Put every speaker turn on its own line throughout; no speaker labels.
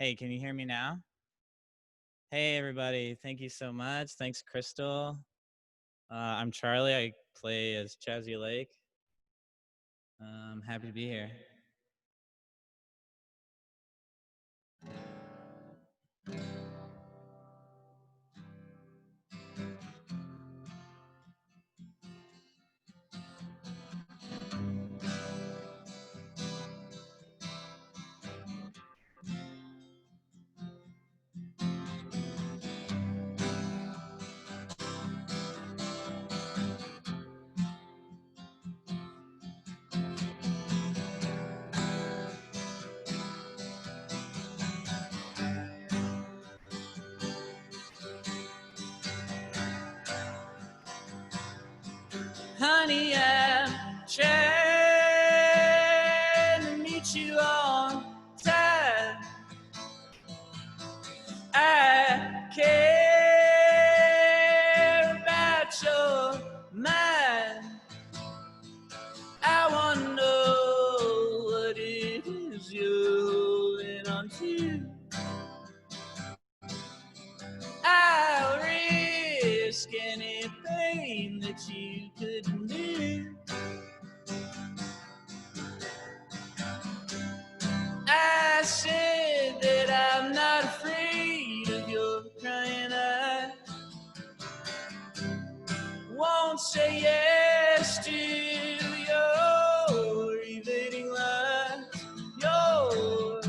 Hey, can you hear me now? Hey, everybody. Thank you so much. Thanks, Crystal. I'm Charlie. I play as Chazzy Lake. I'm happy to be here. Honey, I'm trying to meet you on time. I care about your mind. I want to know what it is you're holding on to. I'll risk anything that you couldn't do. I said that I'm not afraid of your crying eyes. Won't say yes to your evading lies. Your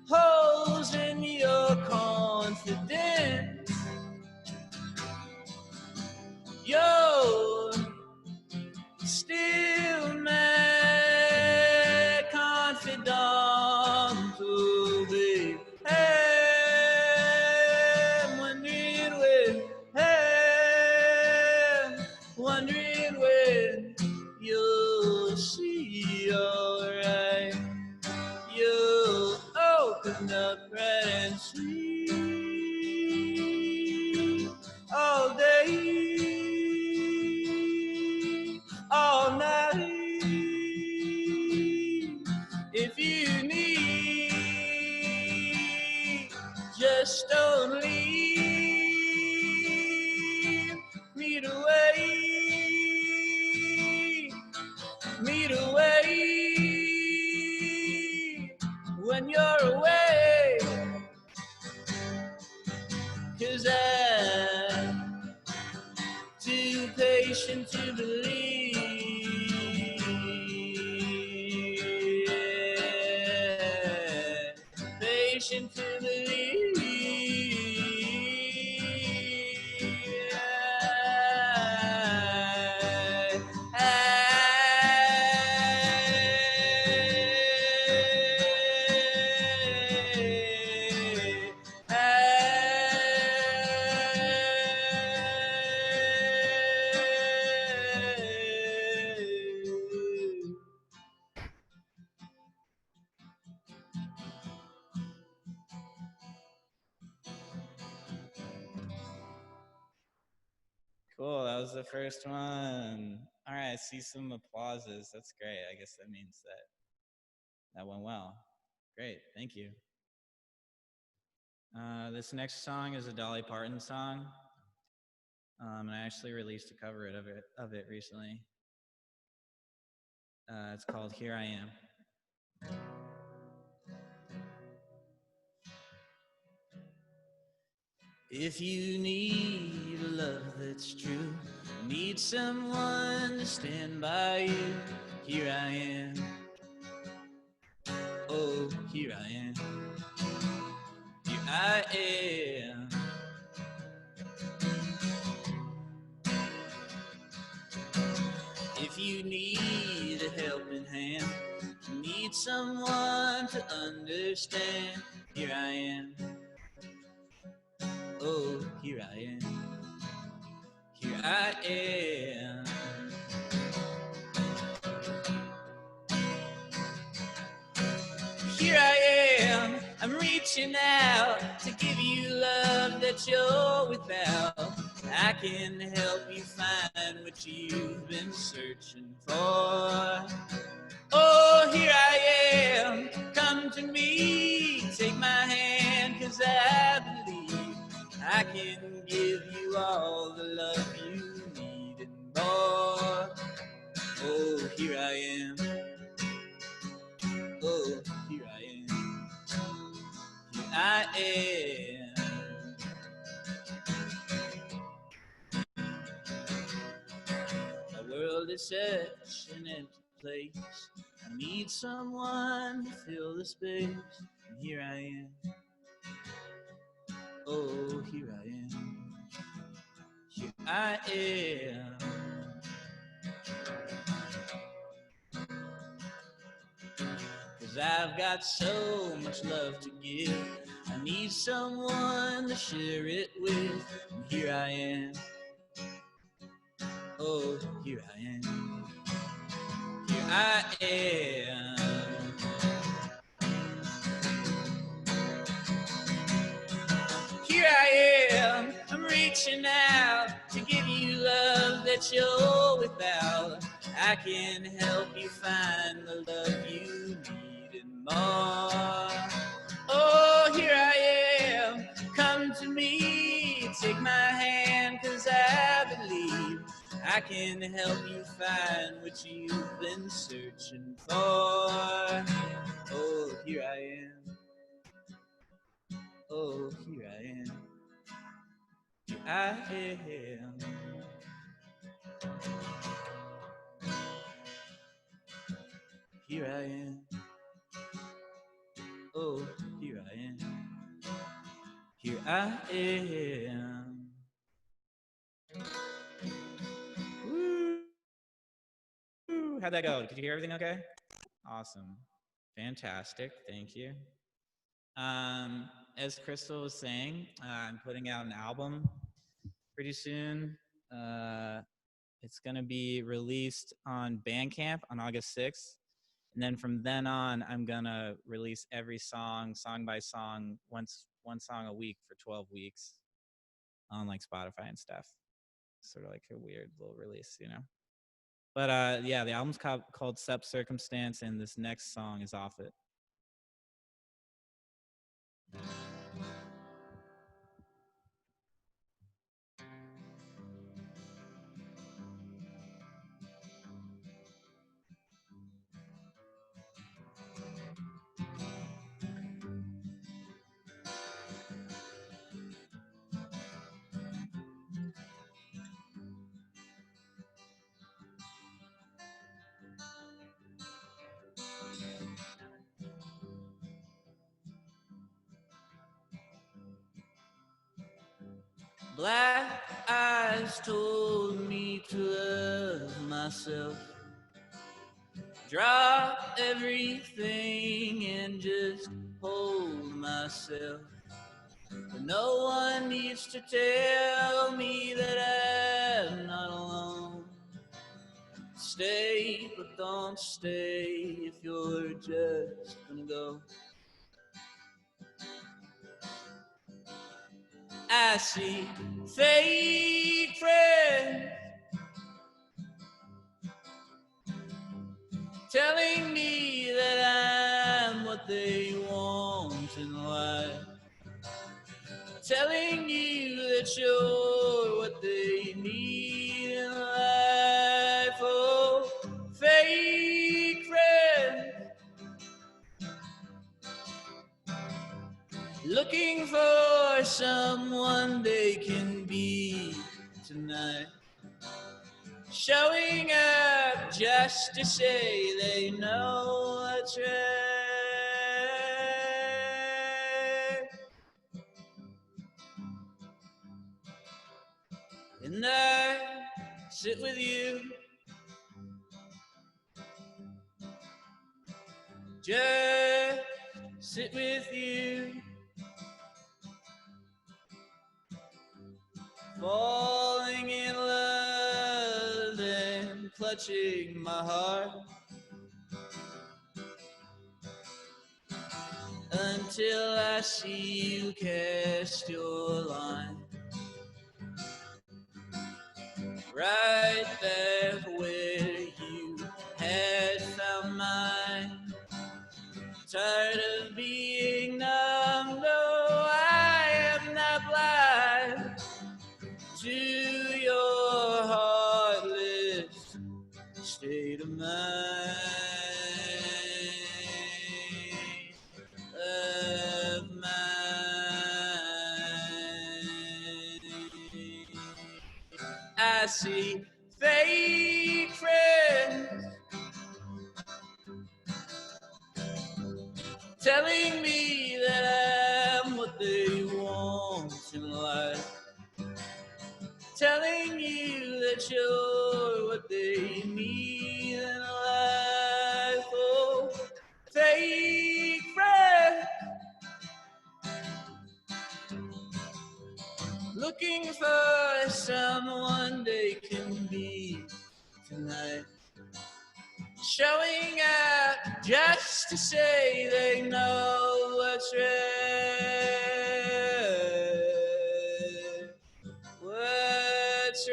holes in your confidence. You're still my confidant, oh babe. I'm wondering when you'll see alright. You'll open up right and see all day. All night, if you need, just don't leave me to wait, me to wait when you're away, 'cause I'm too patient to believe. Patient to believe. Cool, that was the first one. All right, I see some applauses. That's great. I guess that means that went well. Great, thank you. This next song is a Dolly Parton song. And I actually released a cover of it recently. It's called Here I Am. If you need a love that's true, need someone to stand by you, here I am. Oh, here I am. Here I am. If you need a helping hand, need someone to understand, here I am. Oh, here I am. Here I am. Here I am. I'm reaching out to give you love that you're without. I can help you find what you've been searching for. Oh, here I am. Come to me. Take my hand. I can give you all the love you need and more. Oh, here I am. Oh, here I am. Here I am. The world is such an empty place. I need someone to fill the space. And here I am. Oh, here I am. Here I am. 'Cause I've got so much love to give. I need someone to share it with. And here I am. Oh, here I am. Here I am. Here I am. I'm reaching out to give you love that you're without. I can help you find the love you need and more. Oh, here I am. Come to me. Take my hand, 'cause I believe I can help you find what you've been searching for. Oh, here I am. Oh, here I am. Here I am. Here I am. Oh, here I am. Here I am. Woo! How'd that go? Could you hear everything okay? Awesome. Fantastic. Thank you. As Crystal was saying, I'm putting out an album pretty soon. It's going to be released on Bandcamp on August 6th. And then from then on, I'm going to release every song by song, one song a week for 12 weeks on like Spotify and stuff. Sort of like a weird little release, you know? But yeah, the album's called Sub Circumstance, and this next song is off it. Black eyes told me to love myself. Drop everything and just hold myself. But no one needs to tell me that I'm not alone. Stay, but don't stay if you're just gonna go. I see fake friends telling me that I'm what they want in life, telling you that you're what they need in life. Oh, fake friends, looking for someone they can be tonight, showing up just to say they know what's right. And I sit with you, just sit with you, falling in love and clutching my heart until I see you cast your line right there where you had found mine. Tired of being numb, no, I am not blind. I see fake friends telling me that I'm what they want in life, telling you that you're what they need in life. Oh, fake friends, looking for someone they can be tonight, showing up just to say they know what's right. What's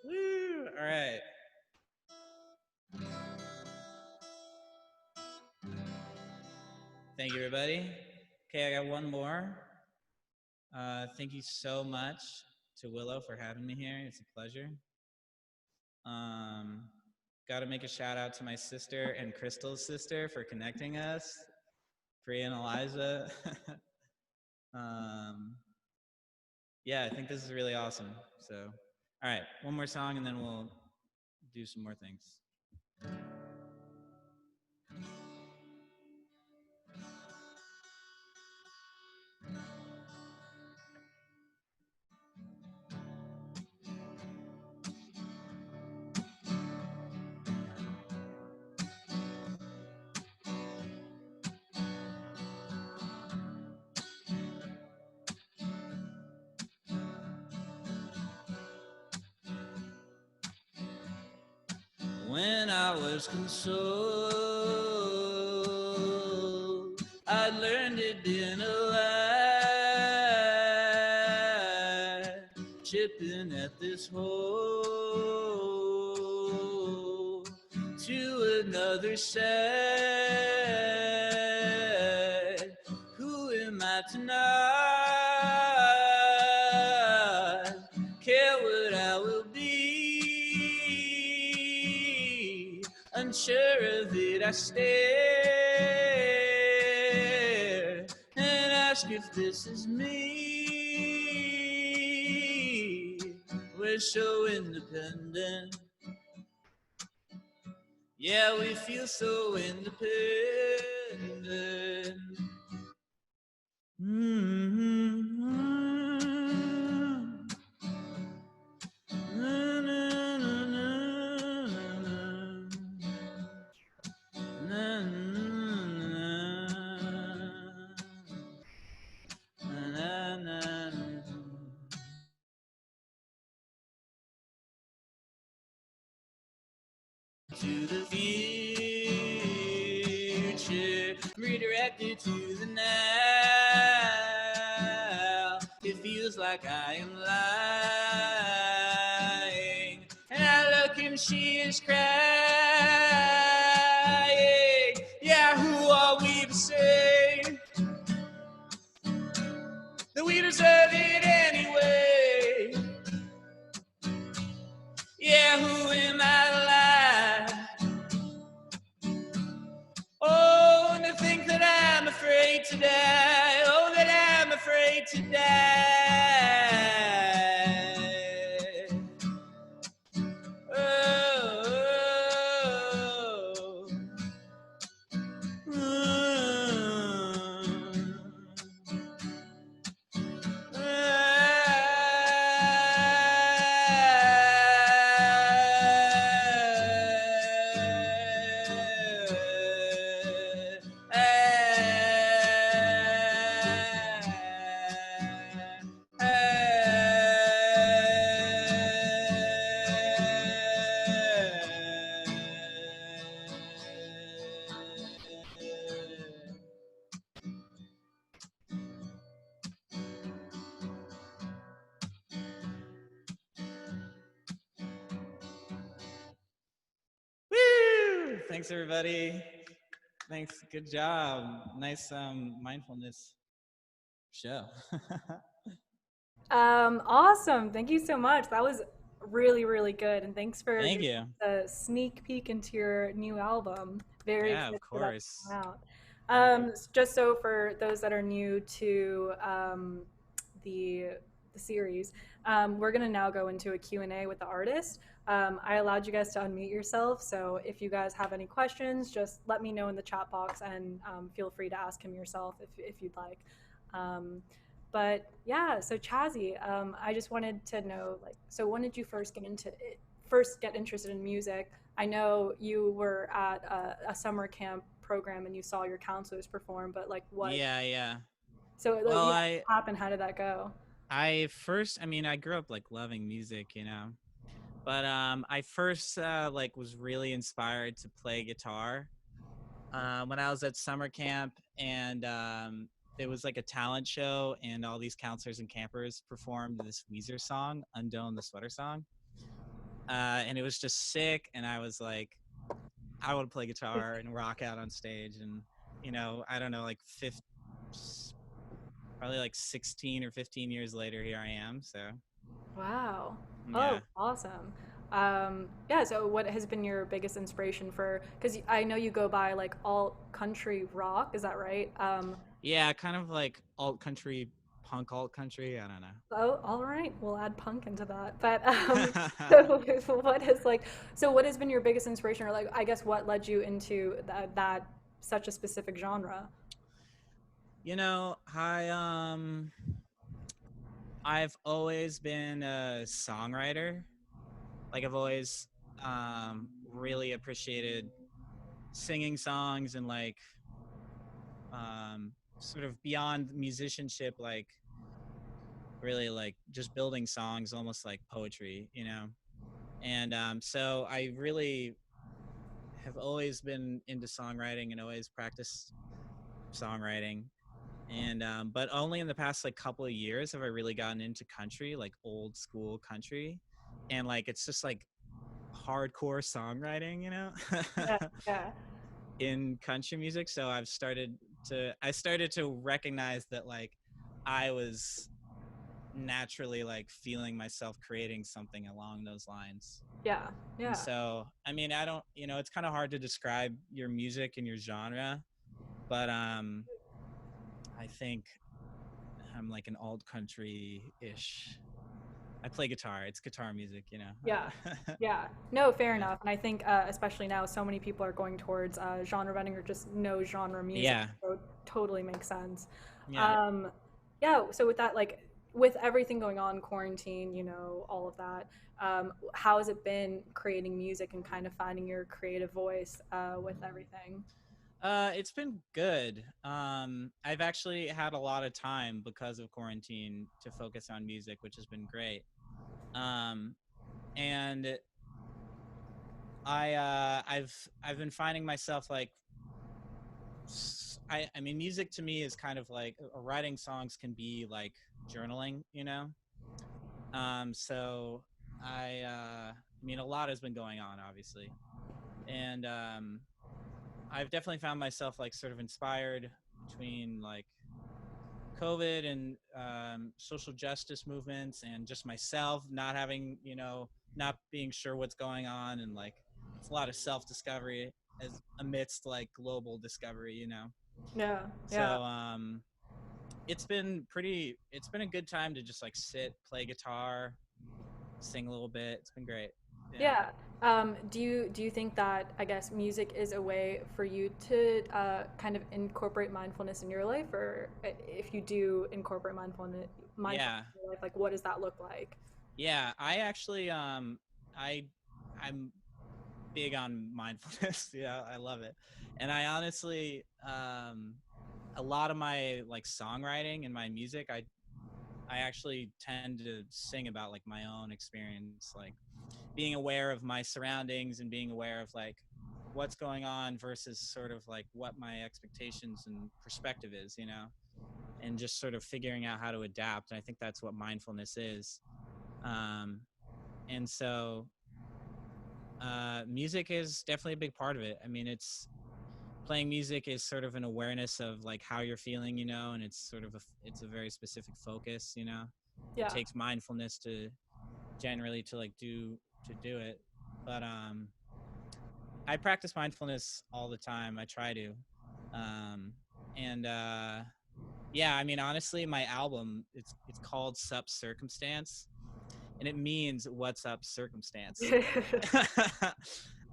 Woo! All right. Thank you, everybody. Okay, I got one more. Thank you so much to Willo for having me here. It's a pleasure. Got to make a shout out to my sister and Crystal's sister for connecting us, Priya and Eliza. Yeah, I think this is really awesome. So, all right, one more song and then we'll do some more things. When I was consoled, I learned it in a lie, chipping at this hole to another side. Who am I tonight? Care what I will be. Unsure of it, I stare and ask if this is me. We're so independent. Yeah, we feel so independent. To the future, redirected to the now. It feels like I am lying, and I look and she is crying. Yeah, who are we to say that we deserve it anyway? Yeah, who am I to lie? Oh, and to think that I'm afraid to die. Oh, that I'm afraid to die. Oh, oh, Woo! Thanks, everybody. Thanks. Good job. Nice mindfulness show.
Awesome. Thank you so much. That was really, really good. And thanks for
Thank
giving
you.
us a sneak peek into your new album. Very
Yeah,
excited
of
for that to
course.
come out.
Thank you.
Just so for those that are new to the the series, we're going to now go into a Q&A with the artist. I allowed you guys to unmute yourself, so if you guys have any questions, just let me know in the chat box and feel free to ask him yourself if you'd like. Um, but yeah, so Chazzy, I just wanted to know, like, so when did you first get interested in music? I know you were at a summer camp program and you saw your counselors perform, but like, what?
Yeah, yeah.
So
Well,
yeah, what happened? How did that go?
I mean, I grew up like loving music, but I first like was really inspired to play guitar when I was at summer camp, and there was like a talent show, and all these counselors and campers performed this Weezer song, "Undone," the sweater song, and it was just sick. And I was like, I want to play guitar and rock out on stage, and I don't know, like probably like 16 or 15 years later, here I am. So
Wow.
yeah.
Oh, awesome. Yeah, so what has been your biggest inspiration for, because I know you go by like alt country rock, is that right?
Yeah, kind of like alt country, punk alt country. I don't
Oh, all right. We'll add punk into that. But
know.
so what is like, so what has been your biggest inspiration, or like, I guess what led you into that such a specific genre?
I've always been a songwriter. Like I've always really appreciated singing songs and like sort of beyond musicianship, like really like just building songs almost like poetry. And so I really have always been into songwriting and always practiced songwriting. And but only in the past like couple of years have I really gotten into country, like old school country. And like it's just like hardcore songwriting.
Yeah, yeah,
In country music. So I started to recognize that like I was naturally like feeling myself creating something along those lines.
yeah,
And
yeah,
so, I mean, I don't, it's kind of hard to describe your music and your genre, but I think I'm like an alt country ish. I play guitar. It's guitar music.
yeah, yeah. No, fair
Yeah.
enough. And I think, especially now, so many people are going towards genre bending or just no genre music.
Yeah.
So it totally makes sense.
Yeah.
Um, yeah. So with that, like, with everything going on, quarantine, all of that, how has it been creating music and kind of finding your creative voice with everything?
It's been good. I've actually had a lot of time because of quarantine to focus on music, which has been great. Um, and I've been finding myself like I mean, music to me is kind of like writing songs can be like journaling. So I mean, a lot has been going on, obviously, and I've definitely found myself like sort of inspired between like COVID and social justice movements, and just myself not having, not being sure what's going on, and like it's a lot of self discovery as amidst like global discovery.
Yeah, yeah.
So it's been a good time to just like sit, play guitar, sing a little bit. It's been great. Yeah.
Yeah. Do you think that, I guess, music is a way for you to kind of incorporate mindfulness in your life, or if you do incorporate mindfulness
Yeah.
in your life, like what does that look like?
Yeah. I actually I I'm big on mindfulness. Yeah, I love it. And I honestly a lot of my like songwriting and my music, I actually tend to sing about like my own experience, like being aware of my surroundings and being aware of like what's going on versus sort of like what my expectations and perspective is, and just sort of figuring out how to adapt. And I think that's what mindfulness is. Um, and so music is definitely a big part of it. I mean, it's playing music is sort of an awareness of like how you're feeling, and it's sort of it's a very specific focus.
Yeah.
takes mindfulness to generally to like do it. But I practice mindfulness all the time. I try to. And yeah, I mean, honestly, my album, it's called Sup Circumstance, and it means what's up circumstance.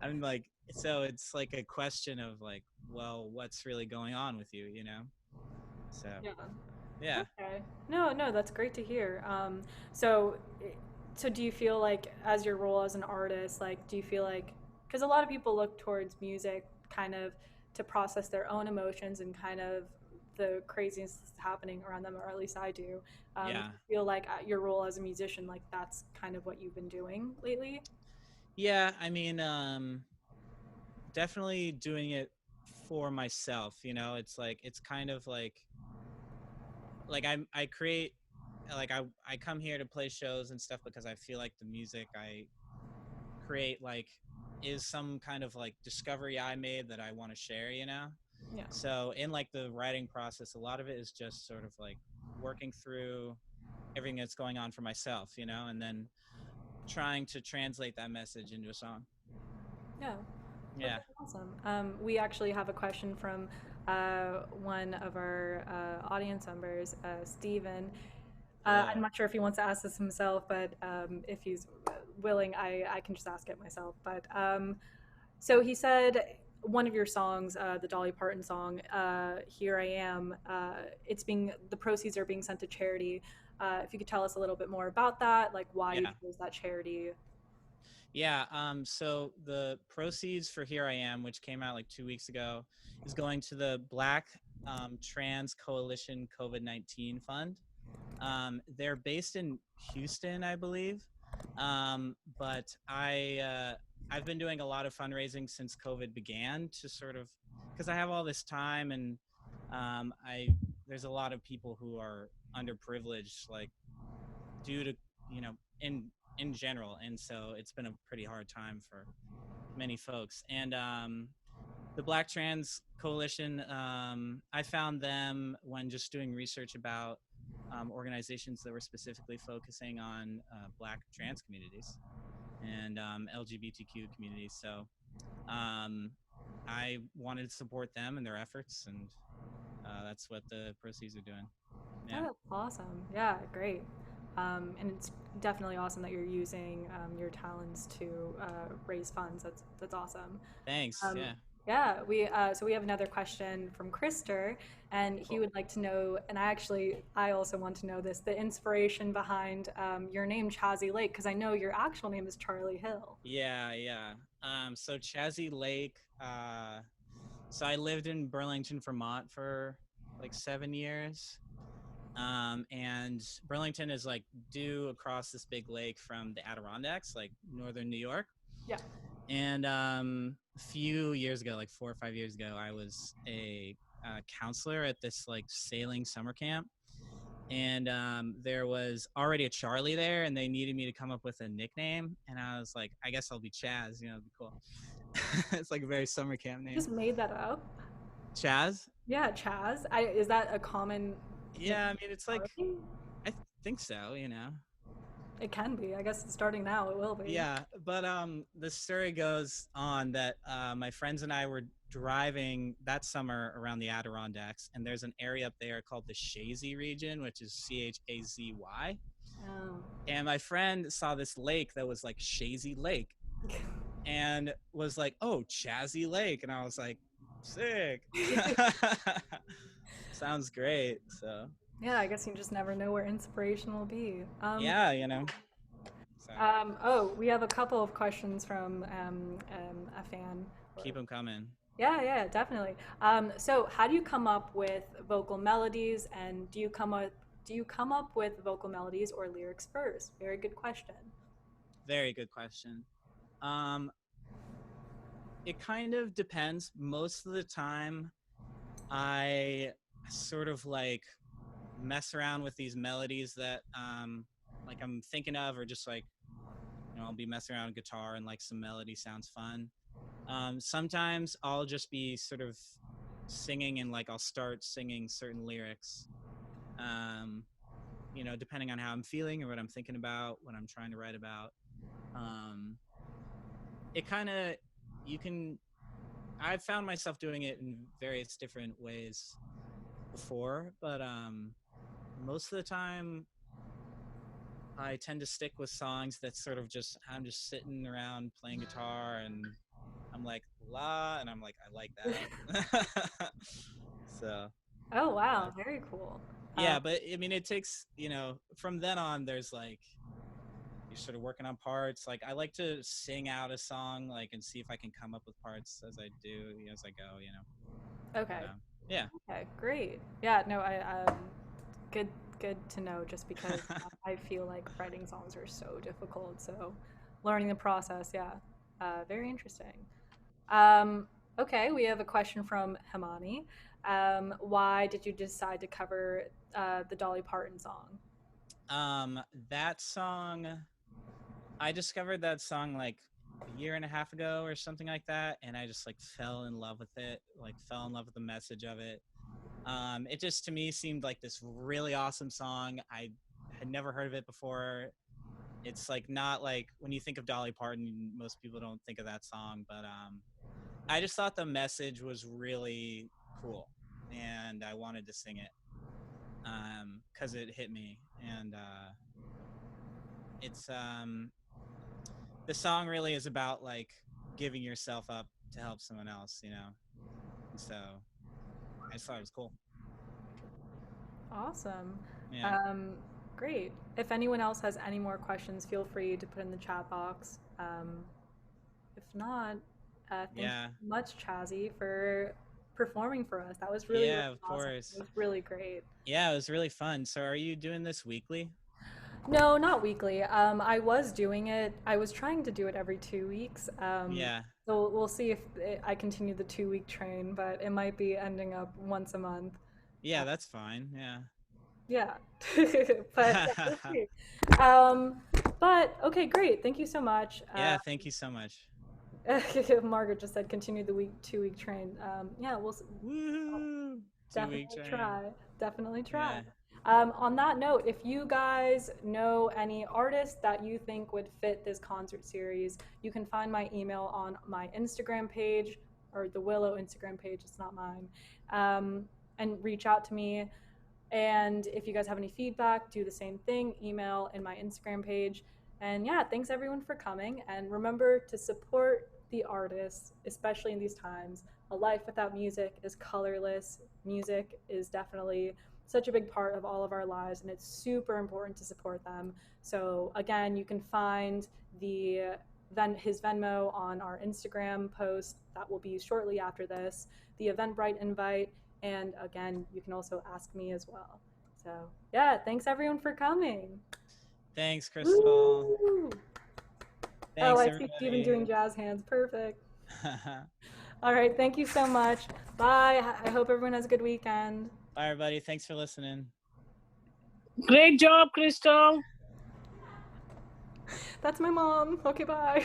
I'm like, so it's like a question of like, well, what's really going on with you, you know? So
Yeah.
yeah.
Okay. No, no, that's great to hear. So, so do you feel like, as your role as an artist, like, do you feel like, because a lot of people look towards music kind of to process their own emotions and kind of the craziness that's happening around them, or at least I do. Do
Yeah.
you feel like your role as a musician, like, that's kind of what you've been doing lately?
Yeah, I mean, definitely doing it for myself, you know? It's like it's kind of like I create like I come here to play shows and stuff because I feel like the music I create like is some kind of like discovery I made that I want to share, you know?
Yeah.
So in like the writing process, a lot of it is just sort of like working through everything that's going on for myself, you know, and then trying to translate that message into a song.
Yeah.
Yeah.
Okay, awesome. We actually have a question from one of our audience members, Steven. I'm
Hello.
not sure if he wants to ask this himself, but if he's willing, I can just ask it myself. But so he said one of your songs, the Dolly Parton song, "Here I Am," the proceeds are being sent to charity. If you could tell us a little bit more about that, like why you
Yeah.
chose that charity.
Yeah. So the proceeds for Here I Am, which came out like 2 weeks ago, is going to the Black Trans Coalition COVID-19 Fund. They're based in Houston, I believe. But I've been doing a lot of fundraising since COVID began to sort of because I have all this time and I there's a lot of people who are underprivileged, like due to you know in general, and so it's been a pretty hard time for many folks. And the Black Trans Coalition, I found them when just doing research about organizations that were specifically focusing on Black trans communities and LGBTQ communities. So um, I wanted to support them and their efforts, and that's what the proceeds are doing.
Oh,
Yeah.
that's awesome. Yeah, great. And it's definitely awesome that you're using your talents to raise funds. That's awesome.
Thanks.
Um,
Yeah.
yeah, so we have another question from Krister, and he
Cool.
would like to know, and I also want to know this, the inspiration behind your name Chazzy Lake, because I know your actual name is Charlie Hill.
Yeah. Yeah. So Chazzy Lake. So I lived in Burlington, Vermont for like 7 years. And Burlington is like due across this big lake from the Adirondacks, like northern New York.
Yeah.
And a few years ago, like 4 or 5 years ago, I was a counselor at this like sailing summer camp. And there was already a Charlie there, and they needed me to come up with a nickname. And I was like, I guess I'll be Chaz, you know, it'd be cool. It's like a very summer camp
You
name.
just made that up?
Chaz?
Yeah, Chaz. Is that a common
Yeah, I
nickname
mean, it's
for
like,
Charlie?
think so, you know.
It can be. I guess starting now it will be.
Yeah, but the story goes on that my friends and I were driving that summer around the Adirondacks, and there's an area up there called the Chazy region, which is Chazy.
Oh.
And my friend saw this lake that was like Chazy Lake, and was like, "Oh, Chazzy Lake," and I was like, "Sick." Sounds great. So
Yeah, I guess you just never know where inspiration will be.
yeah, you know. So
Oh, we have a couple of questions from a fan.
keep them coming.
Yeah, yeah, definitely. So, how do you come up with vocal melodies, and do you come up with vocal melodies or lyrics first? Very good question.
Very good question. Um, it kind of depends. Most of the time, I sort of like mess around with these melodies that like I'm thinking of, or just like I'll be messing around with guitar and like some melody sounds fun. Sometimes I'll just be sort of singing and like I'll start singing certain lyrics. Um, you know, depending on how I'm feeling or what I'm thinking about, what I'm trying to write about. It kind of, you can, I've found myself doing it in various different ways before, but most of the time I tend to stick with songs that sort of just, I'm just sitting around playing guitar and I'm like, la, and I'm like, I like that. So,
Oh wow,
but
very cool.
yeah, but I mean, it takes, you know, from then on, there's like, you're sort of working on parts. Like, I like to sing out a song, like, and see if I can come up with parts as I do, you know, as I go, you know.
Okay.
But yeah.
Okay, great. Yeah, no, I good good to know just because I feel like writing songs are so difficult. So learning the process, yeah. Very interesting. Um, okay, we have a question from Himani. Why did you decide to cover the Dolly Parton song?
That song, I discovered that song like a year and a half ago or something like that, and I just like fell in love with it, like fell in love with the message of it. It just to me seemed like this really awesome song. I had never heard of it before. It's like not like when you think of Dolly Parton, most people don't think of that song, but I just thought the message was really cool, and I wanted to sing it because it hit me, and it's the song really is about like giving yourself up to help someone else, you know. And so I just thought it was cool.
Awesome.
Yeah.
Um, great. If anyone else has any more questions, feel free to put in the chat box. If not, thank you
Yeah.
so much, Chazzy, for performing for us. That was really, really
Yeah, of
awesome. It
course.
was really great.
Yeah, it was really fun. So are you doing this weekly?
No, not weekly. I was doing it. I was trying to do it every 2 weeks.
Yeah.
So we'll see if I continue the 2 week train, but it might be ending up once a month.
Yeah, that's fine. Yeah.
Yeah, but yeah, we'll see. Um, but okay, great. Thank you so much.
Yeah, thank you so much.
Margaret just said continue the 2 week train. Yeah,
Woohoo! 2 week
definitely
train.
try. Definitely try.
Yeah.
On that note, if you guys know any artists that you think would fit this concert series, you can find my email on my Instagram page or the Willow Instagram page. It's not mine. And reach out to me. And if you guys have any feedback, do the same thing, email in my Instagram page. And yeah, thanks everyone for coming. And remember to support the artists, especially in these times. A life without music is colorless. Music is definitely such a big part of all of our lives, and it's super important to support them. So again, you can find his Venmo on our Instagram post that will be shortly after this, the Eventbrite invite, and again, you can also ask me as well. So yeah, thanks everyone for coming.
Thanks, Crystal.
Woo! Oh,
Thanks,
I see Steven
everybody.
doing jazz hands. Perfect. All right, thank you so much. Bye. I hope everyone has a good weekend.
Bye, everybody. Thanks for listening.
Great job, Crystal.
That's my mom. Okay, bye.